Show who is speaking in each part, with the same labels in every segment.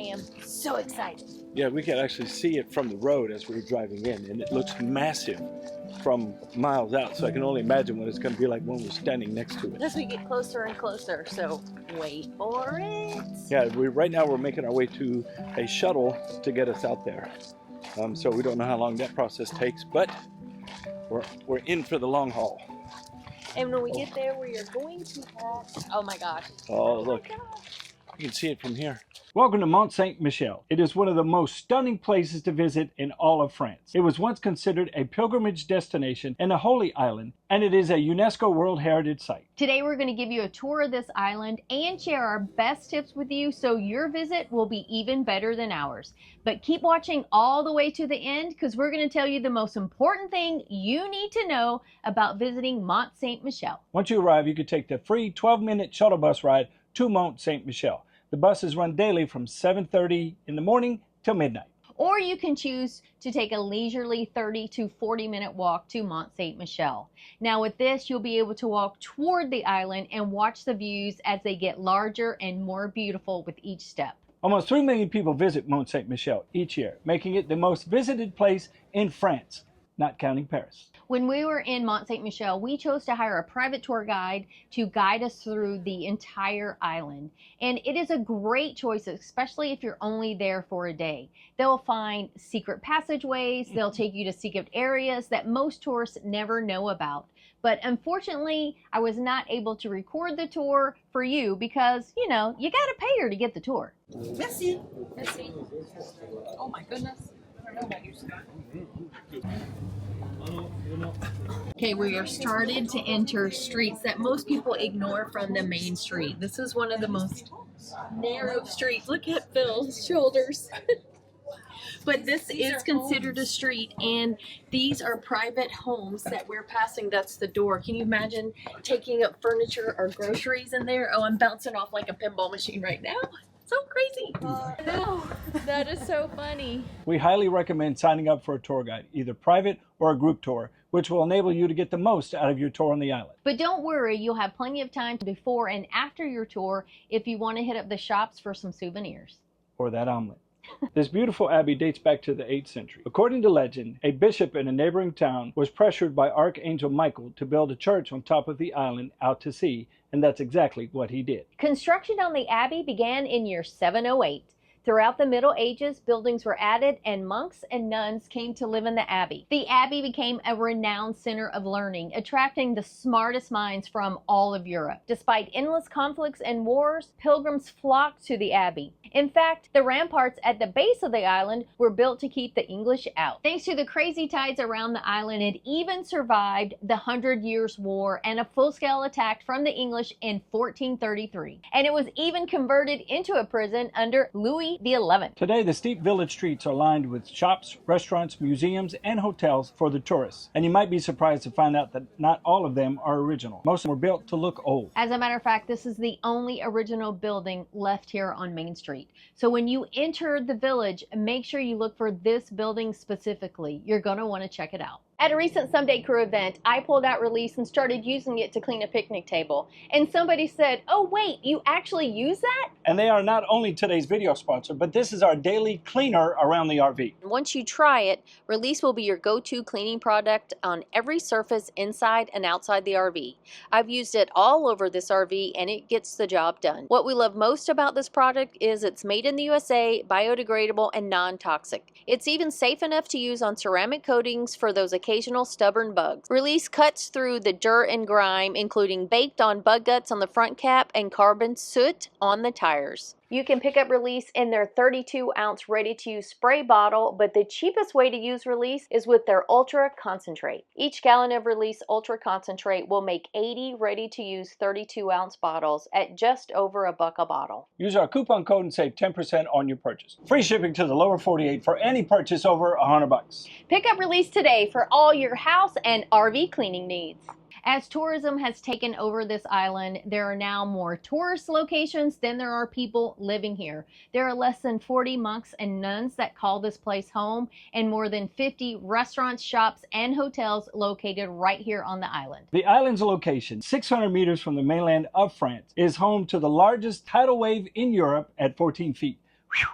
Speaker 1: am so excited.
Speaker 2: Yeah, we could actually see it from the road as we were driving in, and it looks massive from miles out. So I can only imagine what it's going to be like when we're standing next to it.
Speaker 1: As we get closer and closer, so wait for it.
Speaker 2: Yeah, right now we're making our way to a shuttle to get us out there. So we don't know how long that process takes, but we're in for the long haul.
Speaker 1: And when we get there, we are going to have, oh my gosh.
Speaker 2: Oh, look. You can see it from here. Welcome to Mont Saint-Michel. It is one of the most stunning places to visit in all of France. It was once considered a pilgrimage destination and a holy island, and it is a UNESCO World Heritage Site.
Speaker 1: Today we're going to give you a tour of this island and share our best tips with you so your visit will be even better than ours. But keep watching all the way to the end because we're going to tell you the most important thing you need to know about visiting Mont Saint-Michel.
Speaker 2: Once you arrive, you can take the free 12-minute shuttle bus ride to Mont Saint-Michel. The buses run daily from 7:30 in the morning till midnight.
Speaker 1: Or you can choose to take a leisurely 30 to 40-minute walk to Mont Saint-Michel. Now with this, you'll be able to walk toward the island and watch the views as they get larger and more beautiful with each step.
Speaker 2: Almost 3 million people visit Mont Saint-Michel each year, making it the most visited place in France, not counting Paris.
Speaker 1: When we were in Mont Saint-Michel, we chose to hire a private tour guide to guide us through the entire island. And it is a great choice, especially if you're only there for a day. They'll find secret passageways, they'll take you to secret areas that most tourists never know about. But unfortunately, I was not able to record the tour for you because, you know, you gotta pay her to get the tour.
Speaker 3: Merci. Merci. Oh my goodness. I don't know about you, Scott.
Speaker 1: Okay, we are started to enter streets that most people ignore from the main street. This is one of the most narrow streets. Look at Phil's shoulders. But this is considered a street, and these are private homes that we're passing. That's the door. Can you imagine taking up furniture or groceries in there? Oh, I'm bouncing off like a pinball machine right now. So crazy. No, that is so funny.
Speaker 2: We highly recommend signing up for a tour guide, either private or a group tour, which will enable you to get the most out of your tour on the island.
Speaker 1: But don't worry, you'll have plenty of time before and after your tour if you want to hit up the shops for some souvenirs.
Speaker 2: Or that omelet. This beautiful abbey dates back to the 8th century. According to legend, a bishop in a neighboring town was pressured by Archangel Michael to build a church on top of the island out to sea, and that's exactly what he did.
Speaker 1: Construction on the abbey began in year 708. Throughout the Middle Ages, buildings were added and monks and nuns came to live in the abbey. The abbey became a renowned center of learning, attracting the smartest minds from all of Europe. Despite endless conflicts and wars, pilgrims flocked to the abbey. In fact, the ramparts at the base of the island were built to keep the English out. Thanks to the crazy tides around the island, it even survived the 100 Years' War and a full-scale attack from the English in 1433. And it was even converted into a prison under Louis XI.
Speaker 2: Today, the steep village streets are lined with shops, restaurants, museums, and hotels for the tourists. And you might be surprised to find out that not all of them are original. Most of them were built to look old.
Speaker 1: As a matter of fact, this is the only original building left here on Main Street. So when you enter the village, make sure you look for this building specifically. You're going to want to check it out. At a recent Someday Crew event, I pulled out Release and started using it to clean a picnic table. And somebody said, oh wait, you actually use that?
Speaker 2: And they are not only today's video sponsor, but this is our daily cleaner around the RV.
Speaker 1: Once you try it, Release will be your go-to cleaning product on every surface inside and outside the RV. I've used it all over this RV and it gets the job done. What we love most about this product is it's made in the USA, biodegradable, and non-toxic. It's even safe enough to use on ceramic coatings for those occasional stubborn bugs. Release cuts through the dirt and grime, including baked on bug guts on the front cap and carbon soot on the tires. You can pick up Release in their 32-ounce ready-to-use spray bottle, but the cheapest way to use Release is with their Ultra Concentrate. Each gallon of Release Ultra Concentrate will make 80 ready-to-use 32-ounce bottles at just over $1 a bottle.
Speaker 2: Use our coupon code and save 10% on your purchase. Free shipping to the lower 48 for any purchase over $100.
Speaker 1: Pick up Release today for all your house and RV cleaning needs. As tourism has taken over this island, there are now more tourist locations than there are people living here. There are less than 40 monks and nuns that call this place home, and more than 50 restaurants, shops, and hotels located right here on the island.
Speaker 2: The island's location, 600 meters from the mainland of France, is home to the largest tidal wave in Europe at 14 feet. Whew.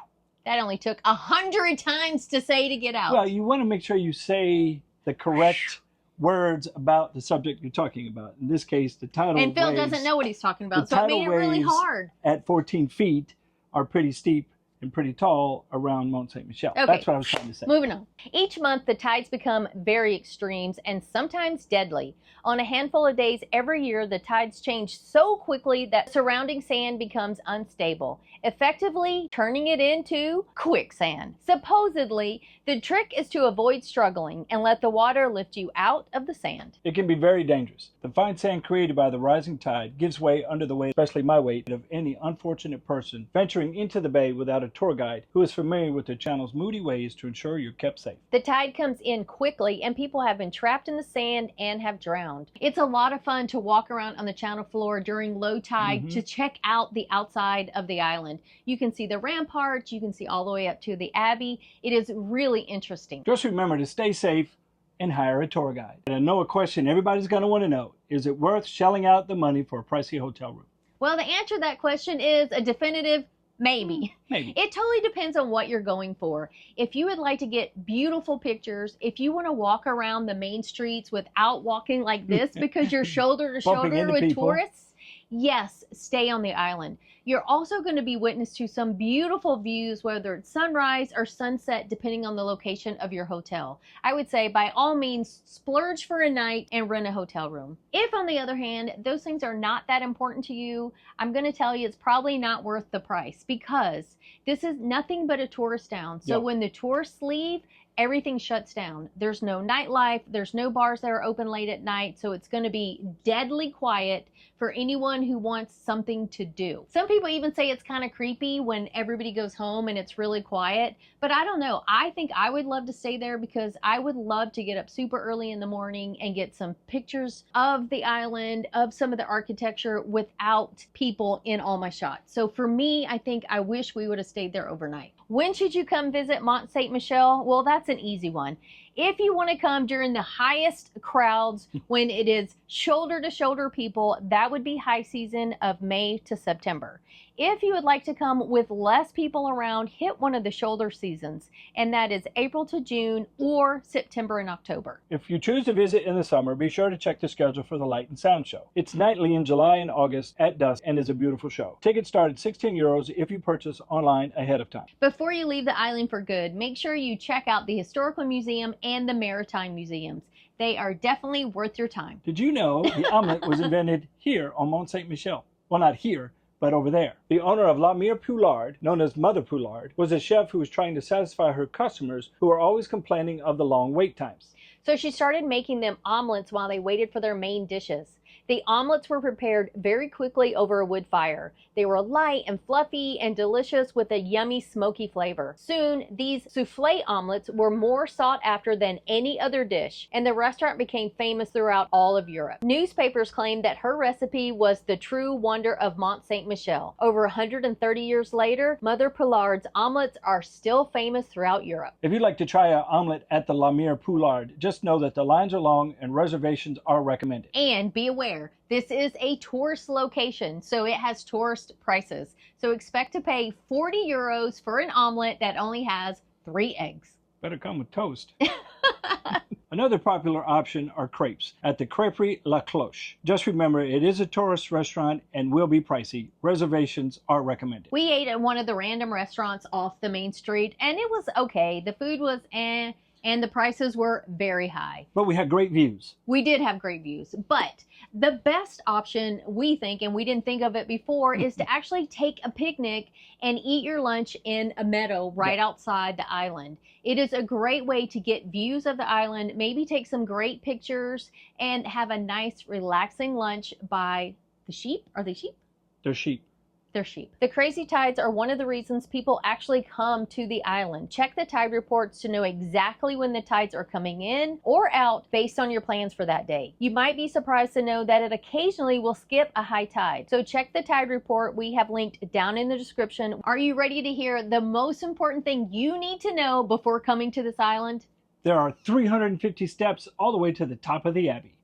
Speaker 1: That only took 100 times to say to get out.
Speaker 2: Well, you want to make sure you say the correct words about the subject you're talking about. In this case, the tidal
Speaker 1: and Phil
Speaker 2: waves,
Speaker 1: doesn't know what he's talking about,
Speaker 2: the
Speaker 1: so it made it
Speaker 2: tidal
Speaker 1: really
Speaker 2: waves
Speaker 1: hard.
Speaker 2: at 14 feet are pretty steep and pretty tall around Mont Saint-Michel.
Speaker 1: Okay.
Speaker 2: That's what I was trying to say.
Speaker 1: Moving on. Each month, the tides become very extremes and sometimes deadly. On a handful of days every year, the tides change so quickly that surrounding sand becomes unstable, effectively turning it into quicksand. Supposedly, the trick is to avoid struggling and let the water lift you out of the sand.
Speaker 2: It can be very dangerous. The fine sand created by the rising tide gives way under the weight, especially my weight, of any unfortunate person venturing into the bay without a tour guide who is familiar with the channel's moody ways to ensure you're kept safe.
Speaker 1: The tide comes in quickly and people have been trapped in the sand and have drowned. It's a lot of fun to walk around on the channel floor during low tide to check out the outside of the island. You can see the ramparts, you can see all the way up to the Abbey. It is really interesting.
Speaker 2: Just remember to stay safe and hire a tour guide. And I know a question everybody's going to want to know: is it worth shelling out the money for a pricey hotel room?
Speaker 1: Well, the answer to that question is a definitive maybe.
Speaker 2: Maybe.
Speaker 1: It totally depends on what you're going for. If you would like to get beautiful pictures, if you want to walk around the main streets without walking like this because you're shoulder to
Speaker 2: Bumping
Speaker 1: shoulder
Speaker 2: into
Speaker 1: with
Speaker 2: people.
Speaker 1: tourists, yes, stay on the island. You're also going to be witness to some beautiful views, whether it's sunrise or sunset, depending on the location of your hotel. I would say, by all means, splurge for a night and rent a hotel room. If, on the other hand, those things are not that important to you, I'm going to tell you it's probably not worth the price, because this is nothing but a tourist town. So when the tourists leave, everything shuts down. There's no nightlife. There's no bars that are open late at night. So it's going to be deadly quiet for anyone who wants something to do. Some people even say it's kind of creepy when everybody goes home and it's really quiet. But I don't know. I think I would love to stay there because I would love to get up super early in the morning and get some pictures of the island, of some of the architecture without people in all my shots. So for me, I think I wish we would have stayed there overnight. When should you come visit Mont Saint-Michel? Well, that's an easy one. If you want to come during the highest crowds, when it is shoulder to shoulder people, that would be high season of May to September. If you would like to come with less people around, hit one of the shoulder seasons, and that is April to June or September and October.
Speaker 2: If you choose to visit in the summer, be sure to check the schedule for the Light and Sound Show. It's nightly in July and August at dusk and is a beautiful show. Tickets start at €16 if you purchase online ahead of time.
Speaker 1: Before you leave the island for good, make sure you check out the Historical Museum and the Maritime Museums. They are definitely worth your time.
Speaker 2: Did you know the omelet was invented here on Mont Saint-Michel? Well, not here, but over there. The owner of La Mere Poulard, known as Mother Poulard, was a chef who was trying to satisfy her customers who were always complaining of the long wait times.
Speaker 1: So she started making them omelets while they waited for their main dishes. The omelets were prepared very quickly over a wood fire. They were light and fluffy and delicious with a yummy smoky flavor. Soon, these soufflé omelets were more sought after than any other dish, and the restaurant became famous throughout all of Europe. Newspapers claimed that her recipe was the true wonder of Mont Saint-Michel. Over 130 years later, Mother Poulard's omelets are still famous throughout Europe.
Speaker 2: If you'd like to try an omelet at the La Mere Poulard, just know that the lines are long and reservations are recommended.
Speaker 1: And be aware, this is a tourist location, so it has tourist prices. So expect to pay €40 for an omelet that only has 3 eggs.
Speaker 2: Better come with toast. Another popular option are crepes at the Crêperie La Cloche. Just remember, it is a tourist restaurant and will be pricey. Reservations are recommended.
Speaker 1: We ate at one of the random restaurants off the main street, and it was okay. The food was and the prices were very high.
Speaker 2: But we had great views.
Speaker 1: We did have great views, but the best option, we think, and we didn't think of it before, is to actually take a picnic and eat your lunch in a meadow right outside the island. It is a great way to get views of the island, maybe take some great pictures, and have a nice, relaxing lunch by the sheep. Are they sheep?
Speaker 2: They're sheep.
Speaker 1: They're sheep. The crazy tides are one of the reasons people actually come to the island. Check the tide reports to know exactly when the tides are coming in or out based on your plans for that day. You might be surprised to know that it occasionally will skip a high tide. So check the tide report we have linked down in the description. Are you ready to hear the most important thing you need to know before coming to this island?
Speaker 2: There are 350 steps all the way to the top of the Abbey.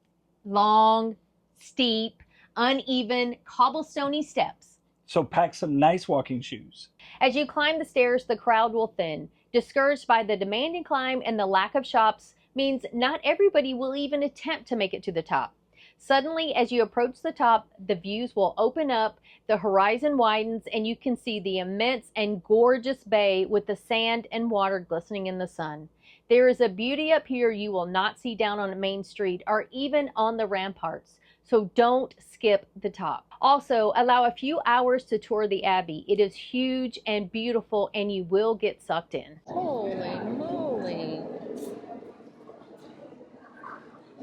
Speaker 1: Long, steep, uneven, cobblestone-y steps.
Speaker 2: So pack some nice walking shoes.
Speaker 1: As you climb the stairs, the crowd will thin. Discouraged by the demanding climb and the lack of shops means not everybody will even attempt to make it to the top. Suddenly, as you approach the top, the views will open up, the horizon widens, and you can see the immense and gorgeous bay with the sand and water glistening in the sun. There is a beauty up here you will not see down on Main Street or even on the ramparts. So don't skip the top. Also, allow a few hours to tour the Abbey. It is huge and beautiful, and you will get sucked in. Holy moly.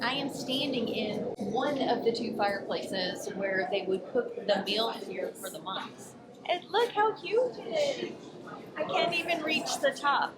Speaker 1: I am standing in one of the two fireplaces where they would cook the meals here for the monks. And look how cute it is. I can't even reach the top.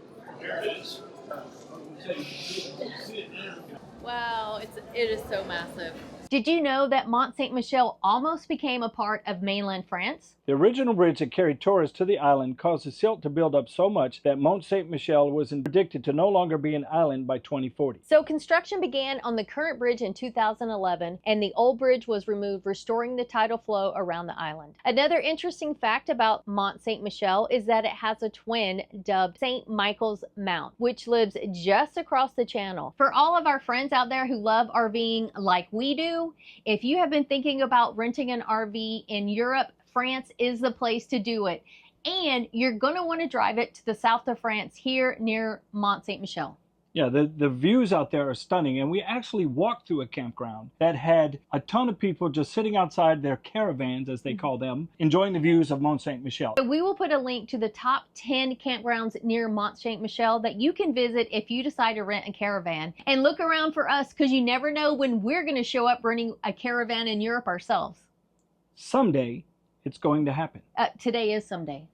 Speaker 1: Wow, it is so massive. Did you know that Mont Saint-Michel almost became a part of mainland France?
Speaker 2: The original bridge that carried tourists to the island caused the silt to build up so much that Mont Saint-Michel was predicted to no longer be an island by 2040.
Speaker 1: So construction began on the current bridge in 2011, and the old bridge was removed, restoring the tidal flow around the island. Another interesting fact about Mont Saint-Michel is that it has a twin dubbed St. Michael's Mount, which lives just across the channel. For all of our friends out there who love RVing like we do, if you have been thinking about renting an RV in Europe, France is the place to do it. And you're going to want to drive it to the south of France here near Mont Saint-Michel.
Speaker 2: Yeah, the views out there are stunning. And we actually walked through a campground that had a ton of people just sitting outside their caravans, as they call them, enjoying the views of Mont Saint-Michel.
Speaker 1: So we will put a link to the top 10 campgrounds near Mont Saint-Michel that you can visit if you decide to rent a caravan. And look around for us, because you never know when we're going to show up renting a caravan in Europe ourselves.
Speaker 2: Someday, it's going to happen.
Speaker 1: Today is someday.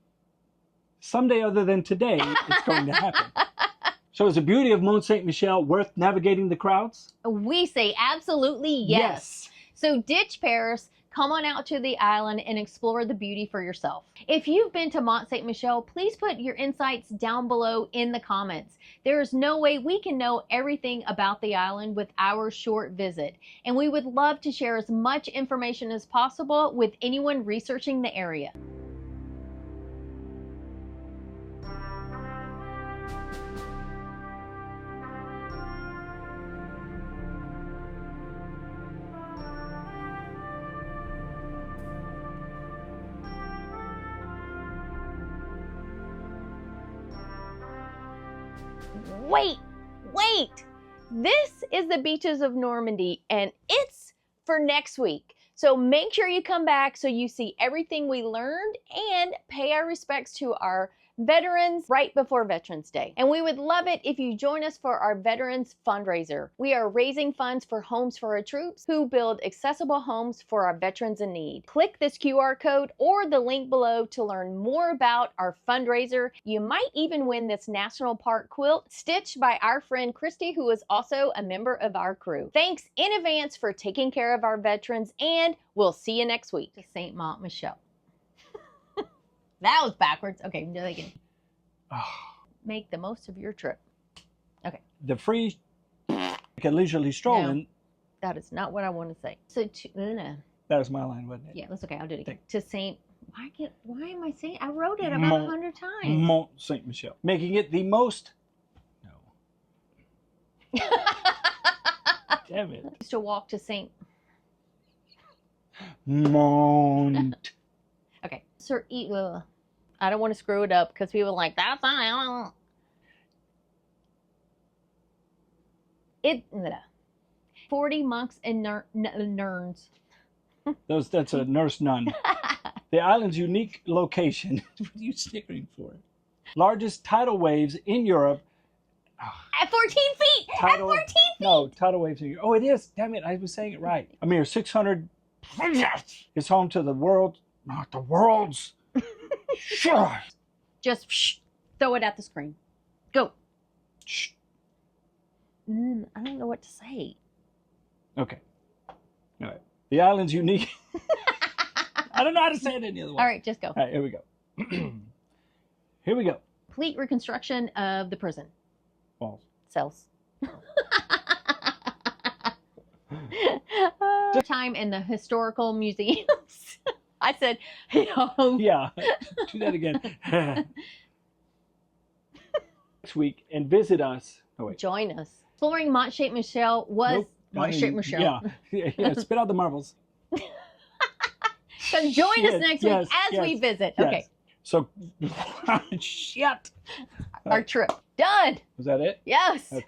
Speaker 2: Someday other than today, it's going to happen. So is the beauty of Mont Saint-Michel worth navigating the crowds?
Speaker 1: We say absolutely yes. So ditch Paris, come on out to the island and explore the beauty for yourself. If you've been to Mont Saint-Michel, please put your insights down below in the comments. There is no way we can know everything about the island with our short visit, and we would love to share as much information as possible with anyone researching the area. Wait! This is the beaches of Normandy, and it's for next week. So make sure you come back so you see everything we learned and pay our respects to our veterans right before Veterans Day. And we would love it if you join us for our Veterans Fundraiser. We are raising funds for Homes for Our Troops, who build accessible homes for our veterans in need. Click this QR code or the link below to learn more about our fundraiser. You might even win this National Park quilt stitched by our friend Christy, who is also a member of our crew. Thanks in advance for taking care of our veterans, and we'll see you next week. To St. Michel. That was backwards. Okay, do that again. Make the most of your trip. Okay.
Speaker 2: The free, like a leisurely strolling.
Speaker 1: No, that is not what I want to say. So,
Speaker 2: that was my line, wasn't it?
Speaker 1: yeah, that's okay. I'll do it again. To Saint. Why am I saying? I wrote it about 100 times.
Speaker 2: Mont Saint-Michel, making it the most. No. Damn it.
Speaker 1: I used to walk to Saint.
Speaker 2: Mont.
Speaker 1: Okay. Sir, I don't want to screw it up because people are like, that's not. It. 40 monks and nuns.
Speaker 2: That's a nurse nun. The island's unique location. What are you snickering for? Largest tidal waves in Europe.
Speaker 1: At 14 feet! At 14 feet!
Speaker 2: No, tidal waves in Europe. Oh, it is. Damn it, I was saying it right. A mere 600. It's home to the world. Not the world's. Sure.
Speaker 1: Just throw it at the screen. Go.
Speaker 2: Shh.
Speaker 1: I don't know what to say.
Speaker 2: Okay. All right. The island's unique. I don't know how to say it any other way.
Speaker 1: All right, just go.
Speaker 2: All right, here we go. Here we go.
Speaker 1: Complete reconstruction of the prison.
Speaker 2: Walls.
Speaker 1: Cells. Time in the historical museums. I said,
Speaker 2: Yeah, do that again. Next week and visit us. Oh, wait.
Speaker 1: Join us. Exploring Mont St-Michel was
Speaker 2: Nope.
Speaker 1: Mont St-Michel.
Speaker 2: Yeah, spit out the marbles.
Speaker 1: So join us next week as we visit.
Speaker 2: Yes.
Speaker 1: Okay.
Speaker 2: So, shit.
Speaker 1: Our trip done.
Speaker 2: Was that it?
Speaker 1: Yes.
Speaker 2: Okay.